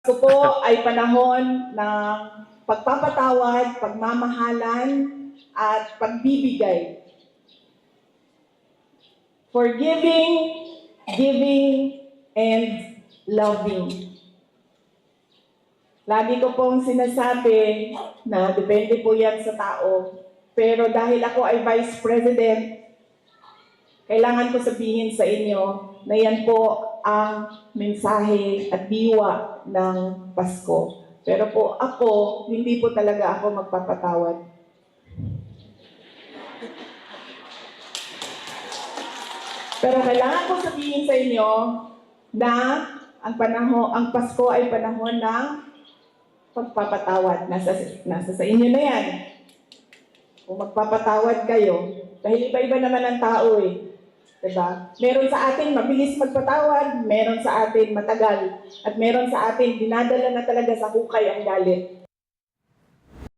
Ito po ay panahon ng pagpapatawad, pagmamahalan, at pagbibigay. Forgiving, giving, and loving. Lagi ko pong sinasabi na depende po yan sa tao. Pero dahil ako ay Vice President, kailangan ko sabihin sa inyo na yan po ang mensahe at diwa ng Pasko. Pero po ako, hindi po talaga ako magpapatawad. Pero kailangan ko sabihin sa inyo na ang Pasko ay panahon ng pagpapatawad. Nasa sa inyo na yan. Kung magpapatawad kayo, dahil iba-iba naman ang tao eh. Diba? Meron sa atin mabilis magpatawad, meron sa atin matagal, at meron sa atin dinadala na talaga sa hukay ang galit.